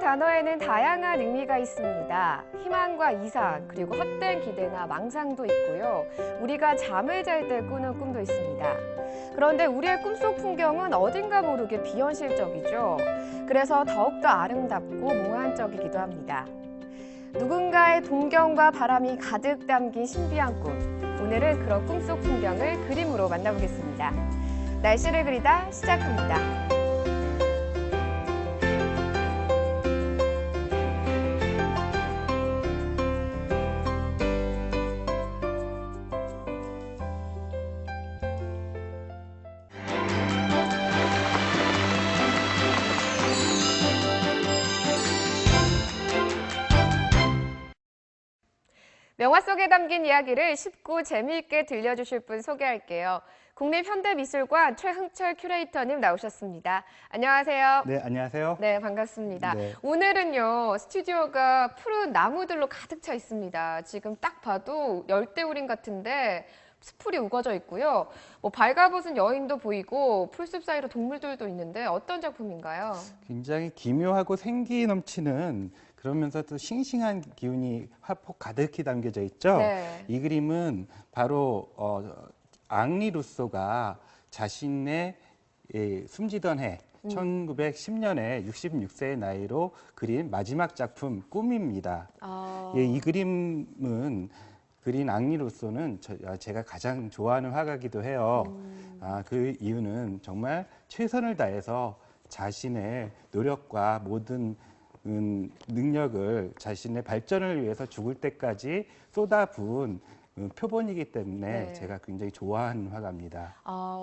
단어에는 다양한 의미가 있습니다. 희망과 이상, 그리고 헛된 기대나 망상도 있고요. 우리가 잠을 잘 때 꾸는 꿈도 있습니다. 그런데 우리의 꿈속 풍경은 어딘가 모르게 비현실적이죠. 그래서 더욱더 아름답고 몽환적이기도 합니다. 누군가의 동경과 바람이 가득 담긴 신비한 꿈. 오늘은 그런 꿈속 풍경을 그림으로 만나보겠습니다. 날씨를 그리다 시작합니다. 명화 속에 담긴 이야기를 쉽고 재미있게 들려주실 분 소개할게요. 국립현대미술관 최흥철 큐레이터님 나오셨습니다. 안녕하세요. 네, 안녕하세요. 네, 반갑습니다. 네. 오늘은요, 스튜디오가 푸른 나무들로 가득 차 있습니다. 지금 딱 봐도 열대우림 같은데 숲풀이 우거져 있고요. 발가벗은 여인도 보이고 풀숲 사이로 동물들도 있는데 어떤 작품인가요? 굉장히 기묘하고 생기 넘치는 그러면서도 싱싱한 기운이 화폭 가득히 담겨져 있죠. 네. 이 그림은 바로 앙리 루소가 자신의 숨지던 해 1910년에 66세의 나이로 그린 마지막 작품 꿈입니다. 이 그림은 그린 앙리 루소는 제가 가장 좋아하는 화가이기도 해요. 그 이유는 정말 최선을 다해서 자신의 노력과 모든 능력을 자신의 발전을 위해서 죽을 때까지 쏟아부은 표본이기 때문에 네. 제가 굉장히 좋아하는 화가입니다.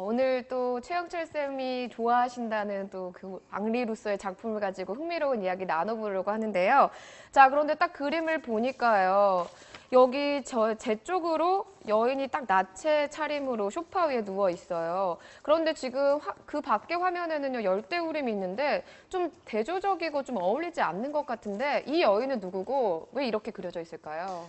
오늘 또 최영철 쌤이 좋아하신다는 또 그 앙리 루소의 작품을 가지고 흥미로운 이야기 나눠보려고 하는데요. 자, 그런데 딱 그림을 보니까요. 여기 제 쪽으로 여인이 딱 나체 차림으로 소파 위에 누워 있어요. 그런데 지금 그 밖에 화면에는요, 열대우림이 있는데 좀 대조적이고 좀 어울리지 않는 것 같은데 이 여인은 누구고 왜 이렇게 그려져 있을까요?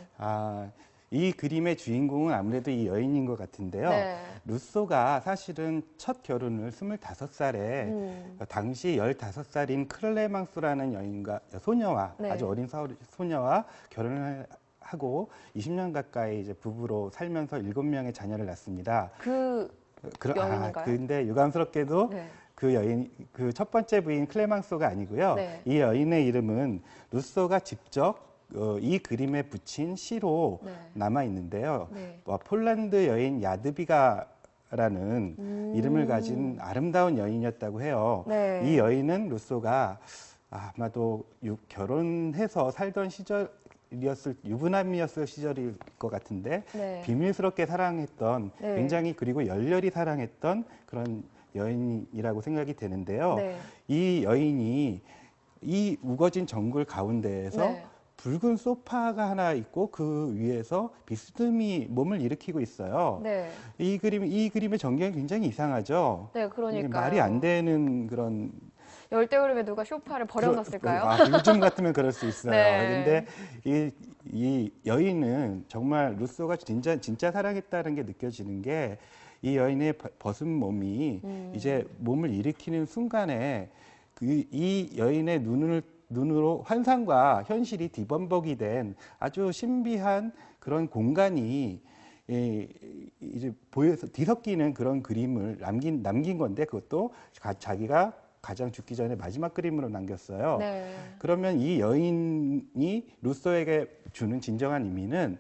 이 그림의 주인공은 아무래도 이 여인인 것 같은데요. 네. 루소가 사실은 첫 결혼을 25살에 당시 15살인 클레망스라는 여인과 소녀와 네. 아주 어린 소녀와 결혼을 하고 20년 가까이 이제 부부로 살면서 7명의 자녀를 낳습니다. 여인인가요? 근데 유감스럽게도 네. 그 여인, 그 첫 번째 부인 클레망소가 아니고요. 네. 이 여인의 이름은 루소가 직접 이 그림에 붙인 시로 네. 남아 있는데요. 네. 폴란드 여인 야드비가라는 이름을 가진 아름다운 여인이었다고 해요. 네. 이 여인은 루소가 아마도 결혼해서 살던 유부남이었을 시절일 것 같은데 네. 비밀스럽게 사랑했던 네. 굉장히 그리고 열렬히 사랑했던 그런 여인이라고 생각이 되는데요. 네. 이 여인이 이 우거진 정글 가운데에서 네. 붉은 소파가 하나 있고 그 위에서 비스듬히 몸을 일으키고 있어요. 네. 이 그림의 전경이 굉장히 이상하죠. 네, 그러니까요. 말이 안 되는 그런 열대우림에 누가 소파를 버려놨을까요? 요즘 같으면 그럴 수 있어요. 네. 근데 이 여인은 정말 루소가 진짜 사랑했다는 게 느껴지는 게 이 여인의 벗은 몸이 이제 몸을 일으키는 순간에 이 여인의 눈으로 환상과 현실이 뒤범벅이 된 아주 신비한 그런 공간이 이제 보여서 뒤섞이는 그런 그림을 남긴 건데 그것도 자기가 가장 죽기 전에 마지막 그림으로 남겼어요. 네. 그러면 이 여인이 루소에게 주는 진정한 의미는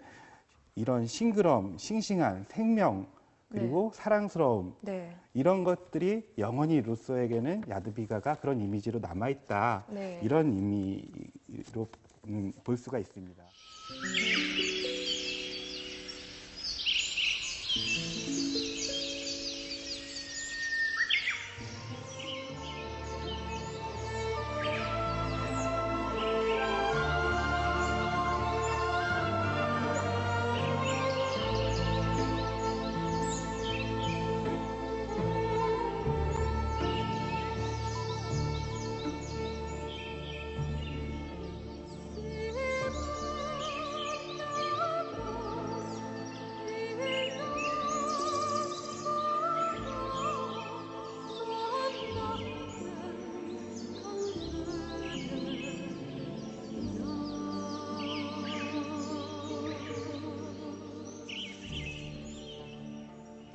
이런 싱그러움, 싱싱한 생명, 그리고 사랑스러움 네. 이런 것들이 영원히 루소에게는 야드비가가 그런 이미지로 남아있다. 네. 이런 의미로 볼 수가 있습니다.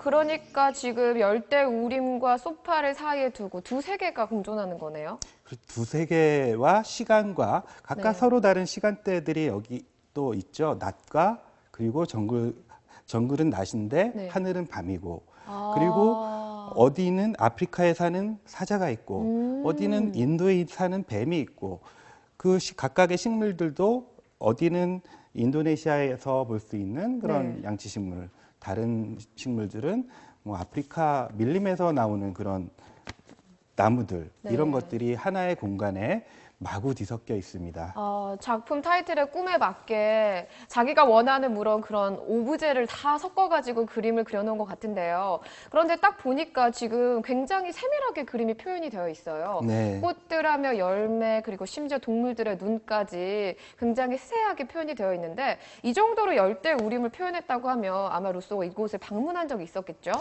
그러니까 지금 열대우림과 소파를 사이에 두고 두 세계가 공존하는 거네요. 두 세계와 시간과 각각 네. 서로 다른 시간대들이 여기 또 있죠. 낮과 그리고 정글은 낮인데 네. 하늘은 밤이고 아. 그리고 어디는 아프리카에 사는 사자가 있고 어디는 인도에 사는 뱀이 있고 그 각각의 식물들도 어디는 인도네시아에서 볼 수 있는 그런 네. 양치식물, 다른 식물들은 뭐 아프리카 밀림에서 나오는 그런 나무들 네. 이런 것들이 하나의 공간에 마구 뒤섞여 있습니다. 작품 타이틀의 꿈에 맞게 자기가 원하는 그런 오브제를 다 섞어가지고 그림을 그려놓은 것 같은데요. 그런데 딱 보니까 지금 굉장히 세밀하게 그림이 표현이 되어 있어요. 네. 꽃들하며 열매 그리고 심지어 동물들의 눈까지 굉장히 세세하게 표현이 되어 있는데 이 정도로 열대우림을 표현했다고 하면 아마 루소가 이곳을 방문한 적이 있었겠죠?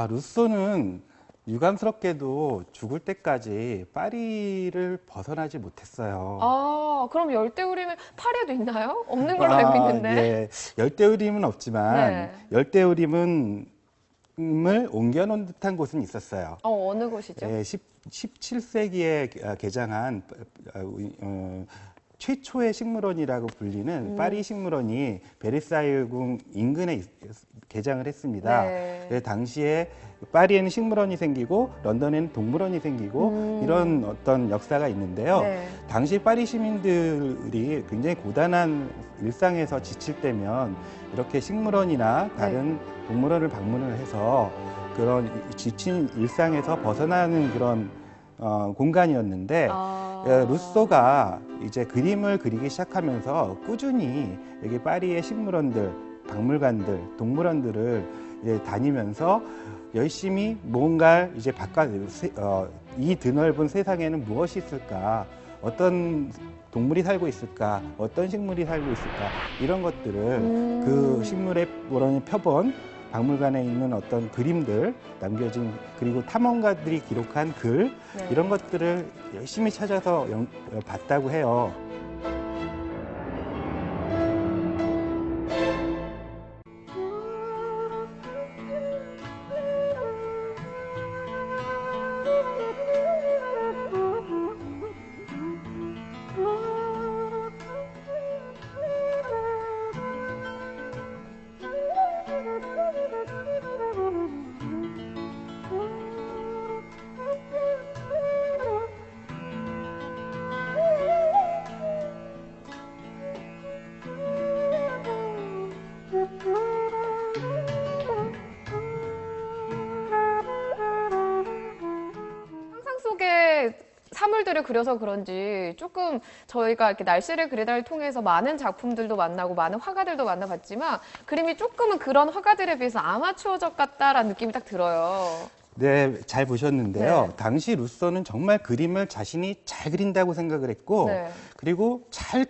루소는 유감스럽게도 죽을 때까지 파리를 벗어나지 못했어요. 그럼 열대우림은 파리에도 있나요? 없는 걸로 알고 있는데. 예. 열대우림은 없지만 네. 열대우림을 옮겨놓은 듯한 곳은 있었어요. 어느 곳이죠? 17세기에 개장한 최초의 식물원이라고 불리는 파리 식물원이 베르사유궁 인근에 개장을 했습니다. 네. 당시에 파리에는 식물원이 생기고 런던에는 동물원이 생기고 이런 어떤 역사가 있는데요. 네. 당시 파리 시민들이 굉장히 고단한 일상에서 지칠 때면 이렇게 식물원이나 다른 동물원을 방문을 해서 그런 지친 일상에서 벗어나는 그런 공간이었는데 루소가 이제 그림을 그리기 시작하면서 꾸준히 여기 파리의 식물원들, 박물관들, 동물원들을 이제 다니면서 열심히 뭔가 이제 이 드넓은 세상에는 무엇이 있을까, 어떤 동물이 살고 있을까, 어떤 식물이 살고 있을까 이런 것들을 그 식물의 표본 박물관에 있는 어떤 그림들 남겨진 그리고 탐험가들이 기록한 글 네. 이런 것들을 열심히 찾아서 봤다고 해요. 상상 속에 사물들을 그려서 그런지 조금 저희가 이렇게 날씨를 그리다를 통해서 많은 작품들도 만나고 많은 화가들도 만나봤지만 그림이 조금은 그런 화가들에 비해서 아마추어적 같다라는 느낌이 딱 들어요. 네, 잘 보셨는데요. 네. 당시 루소는 정말 그림을 자신이 잘 그린다고 생각을 했고, 네. 그리고 잘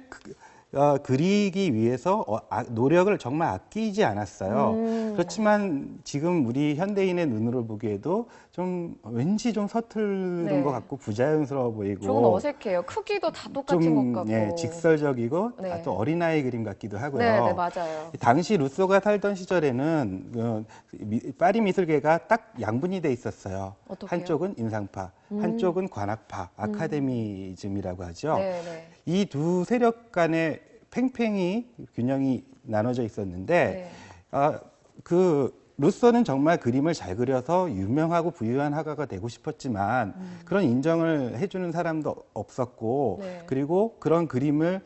그리기 위해서 노력을 정말 아끼지 않았어요. 그렇지만 지금 우리 현대인의 눈으로 보기에도 좀 왠지 좀 서투른 네. 것 같고 부자연스러워 보이고 조금 어색해요. 크기도 다 똑같은 것 같고. 예, 직설적이고 네. 또 어린아이 그림 같기도 하고요. 네, 네, 맞아요. 당시 루소가 살던 시절에는 파리 미술계가 딱 양분이 돼 있었어요. 어떻게요? 한쪽은 인상파, 한쪽은 관악파, 아카데미즘이라고 하죠. 네, 네. 이 두 세력 간에 팽팽히 균형이 나눠져 있었는데 네. 루소는 정말 그림을 잘 그려서 유명하고 부유한 화가가 되고 싶었지만 그런 인정을 해주는 사람도 없었고 네. 그리고 그런 그림을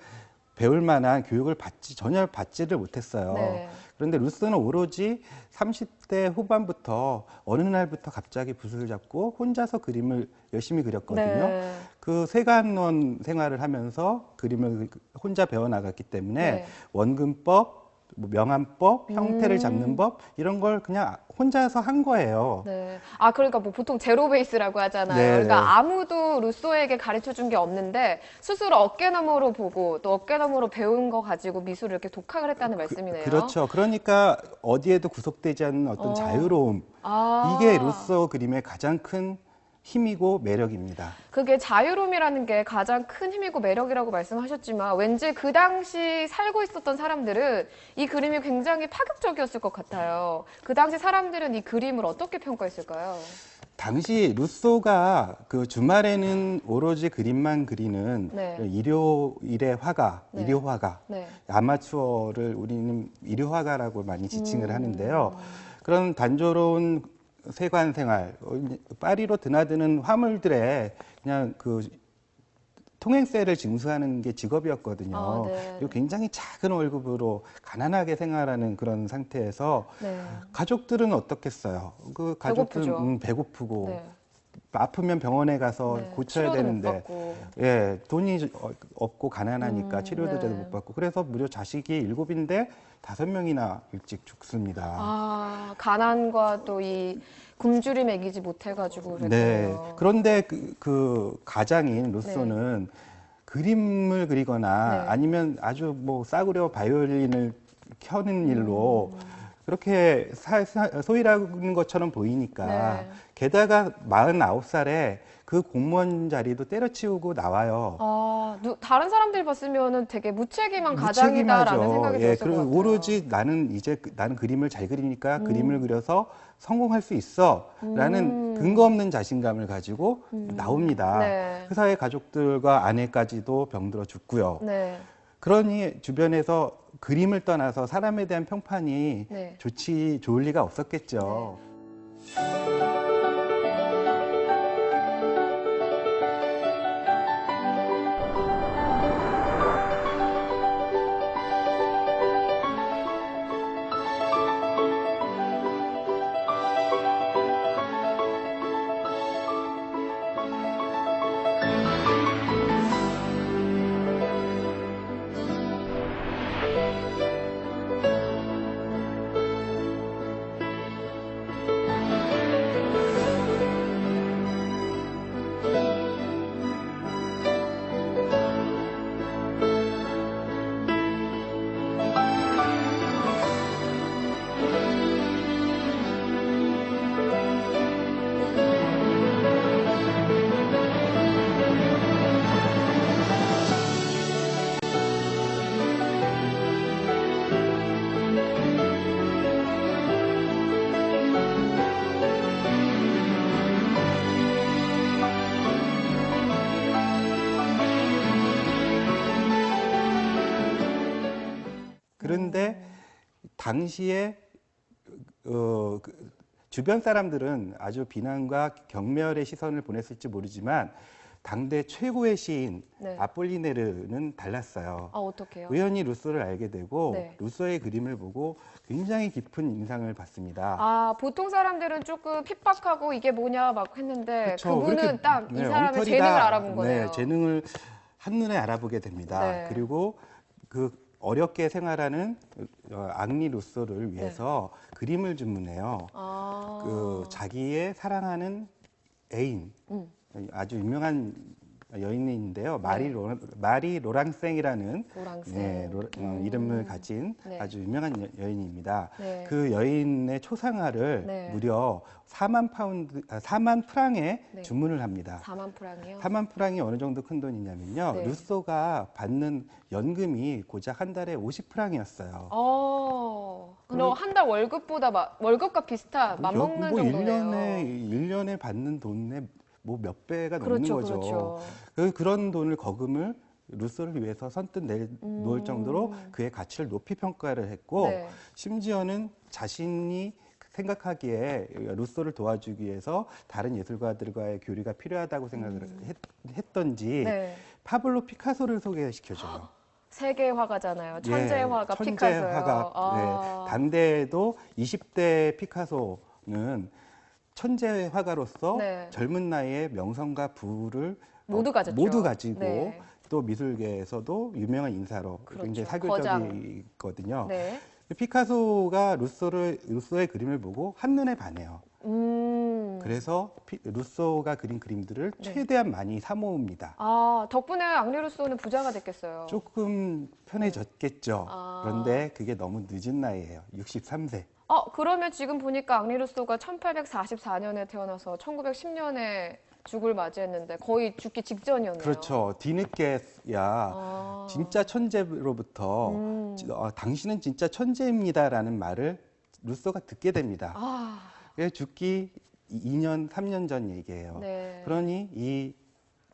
배울 만한 교육을 전혀 받지를 못했어요. 네. 그런데 루소는 오로지 30대 후반부터 어느 날부터 갑자기 붓을 잡고 혼자서 그림을 열심히 그렸거든요. 네. 그 세관원 생활을 하면서 그림을 혼자 배워나갔기 때문에 네. 원근법, 명암법, 형태를 잡는 법 이런 걸 그냥 혼자서 한 거예요. 네. 그러니까 뭐 보통 제로 베이스라고 하잖아요. 네, 그러니까 네. 아무도 루소에게 가르쳐 준 게 없는데 스스로 어깨너머로 보고 또 어깨너머로 배운 거 가지고 미술을 이렇게 독학을 했다는 말씀이네요. 그렇죠. 그러니까 어디에도 구속되지 않는 어떤 자유로움. 이게 루소 그림의 가장 큰 힘이고 매력입니다. 그게 자유로움이라는 게 가장 큰 힘이고 매력이라고 말씀하셨지만 왠지 그 당시 살고 있었던 사람들은 이 그림이 굉장히 파격적이었을 것 같아요. 그 당시 사람들은 이 그림을 어떻게 평가했을까요? 당시 루소가 그 주말에는 오로지 그림만 그리는 네. 일요일의 화가, 네. 일요화가, 네. 아마추어를 우리는 일요화가라고 많이 지칭을 하는데요. 그런 단조로운 세관 생활, 파리로 드나드는 화물들의 그냥 그 통행세를 징수하는 게 직업이었거든요. 아, 네. 그리고 굉장히 작은 월급으로 가난하게 생활하는 그런 상태에서 네. 가족들은 어떻겠어요? 그 가족들은 배고프죠. 배고프고 네. 아프면 병원에 가서 네. 고쳐야 치료도 못 되는데 받고. 예, 돈이 없고 가난하니까 치료도 네. 제대로 못 받고 그래서 무려 자식이 7인데 5명이나 일찍 죽습니다. 아, 가난과 또 이 굶주리 먹이지 못해가지고 그랬군요. 네. 그런데 그 가장인 루소는 그림을 그리거나 네. 아니면 아주 뭐 싸구려 바이올린을 켜는 일로 그렇게 소일하는 것처럼 보이니까 네. 게다가 49살에 그 공무원 자리도 때려치우고 나와요. 아, 다른 사람들이 봤으면은 되게 무책임한 가장이다라는 생각이 예, 들었을 것 그리고 같아요. 오로지 나는 그림을 잘 그리니까 그림을 그려서 성공할 수 있어라는 근거 없는 자신감을 가지고 나옵니다. 네. 회사의 가족들과 아내까지도 병들어 죽고요. 네. 그러니 주변에서 그림을 떠나서 사람에 대한 평판이 네. 좋을 리가 없었겠죠. 그런데 당시에 주변 사람들은 아주 비난과 경멸의 시선을 보냈을지 모르지만 당대 최고의 시인 네. 아폴리네르는 달랐어요. 아, 어떡해요? 우연히 루소를 알게 되고 네. 루소의 그림을 보고 굉장히 깊은 인상을 받습니다. 아, 보통 사람들은 조금 핍박하고 이게 뭐냐 막 했는데 그쵸. 그분은 그렇게, 딱 이 사람의 엉터리다. 재능을 알아본 거네요. 네, 재능을 한눈에 알아보게 됩니다. 네. 그리고 그 어렵게 생활하는 앙리 루소를 위해서 그림을 주문해요. 아. 그 자기의 사랑하는 애인, 아주 유명한 여인인데요. 마리 로랑생이라는 로랑생. 이름을 가진 네. 아주 유명한 여인입니다. 네. 그 여인의 초상화를 네. 무려 4만 프랑에 네. 주문을 합니다. 4만 프랑이요? 4만 프랑이 어느 정도 큰 돈이냐면요. 네. 루소가 받는 연금이 고작 한 달에 50프랑이었어요. 그럼 한 달 월급보다 월급과 비슷한 맞먹는 뭐 정도네요. 1년에 받는 돈의 뭐 몇 배가 그렇죠, 넘는 거죠. 그렇죠. 그런 돈을 거금을 루소를 위해서 선뜻 놓을 정도로 그의 가치를 높이 평가를 했고 네. 심지어는 자신이 생각하기에 루소를 도와주기 위해서 다른 예술가들과의 교류가 필요하다고 생각을 했던지 네. 파블로 피카소를 소개시켜줘요. 세계 화가잖아요. 천재 화가 천재 피카소요. 화가. 아. 네. 당대에도 20대 피카소는 천재 화가로서 네. 젊은 나이에 명성과 부를 모두 가졌죠. 모두 가지고 네. 또 미술계에서도 유명한 인사로 그렇죠. 굉장히 거장. 사교적이거든요. 네. 피카소가 루소의 그림을 보고 한눈에 반해요. 그래서 루소가 그린 그림들을 네. 최대한 많이 사모읍니다. 아, 덕분에 앙리 루소는 부자가 됐겠어요. 조금 편해졌겠죠. 아. 그런데 그게 너무 늦은 나이예요. 63세. 그러면 지금 보니까 앙리 루소가 1844년에 태어나서 1910년에 죽을 맞이했는데 거의 죽기 직전이었네요. 그렇죠. 뒤늦게야 진짜 천재로부터 당신은 진짜 천재입니다라는 말을 루소가 듣게 됩니다. 그래서 죽기 2년, 3년 전 얘기예요. 네. 그러니 이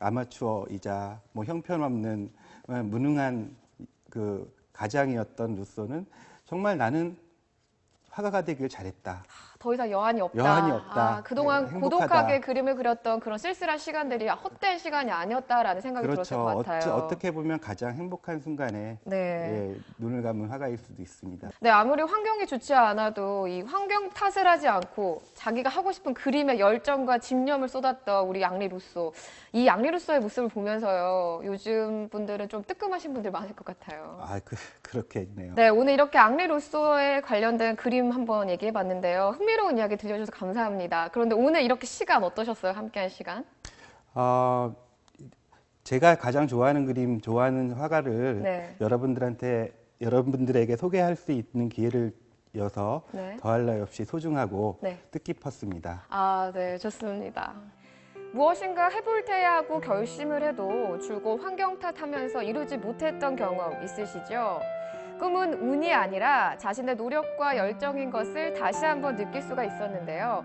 아마추어이자 뭐 형편없는 무능한 그 가장이었던 루소는 정말 나는 화가가 되길 잘했다. 더 이상 여한이 없다. 여한이 없다. 그동안 행복하다. 고독하게 그림을 그렸던 그런 쓸쓸한 시간들이 헛된 시간이 아니었다라는 생각이 들었을 것 같아요. 어떻게 보면 가장 행복한 순간에 네. 눈을 감은 화가일 수도 있습니다. 네, 아무리 환경이 좋지 않아도 이 환경 탓을 하지 않고 자기가 하고 싶은 그림에 열정과 집념을 쏟았던 우리 앙리 루소. 이 앙리 루소의 모습을 보면서요. 요즘 분들은 좀 뜨끔하신 분들 많을 것 같아요. 그렇겠네요. 네, 오늘 이렇게 앙리 루소에 관련된 그림 한번 얘기해봤는데요. 흥미로운 이야기 들려주셔서 감사합니다. 그런데 오늘 이렇게 시간 어떠셨어요? 함께한 시간? 제가 가장 좋아하는 그림, 좋아하는 화가를 네. 여러분들에게 소개할 수 있는 기회를 이어서 네. 더할 나위 없이 소중하고 네. 뜻깊었습니다. 네, 좋습니다. 무엇인가 해볼 테야 하고 결심을 해도 줄곧 환경 탓하면서 이루지 못했던 경험 있으시죠? 꿈은 운이 아니라 자신의 노력과 열정인 것을 다시 한번 느낄 수가 있었는데요.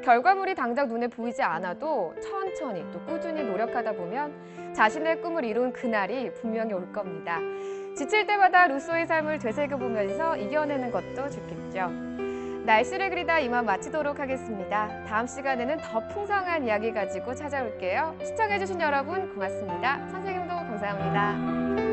결과물이 당장 눈에 보이지 않아도 천천히 또 꾸준히 노력하다 보면 자신의 꿈을 이룬 그날이 분명히 올 겁니다. 지칠 때마다 루소의 삶을 되새겨보면서 이겨내는 것도 좋겠죠. 날씨를 그리다 이만 마치도록 하겠습니다. 다음 시간에는 더 풍성한 이야기 가지고 찾아올게요. 시청해주신 여러분 고맙습니다. 선생님도 감사합니다.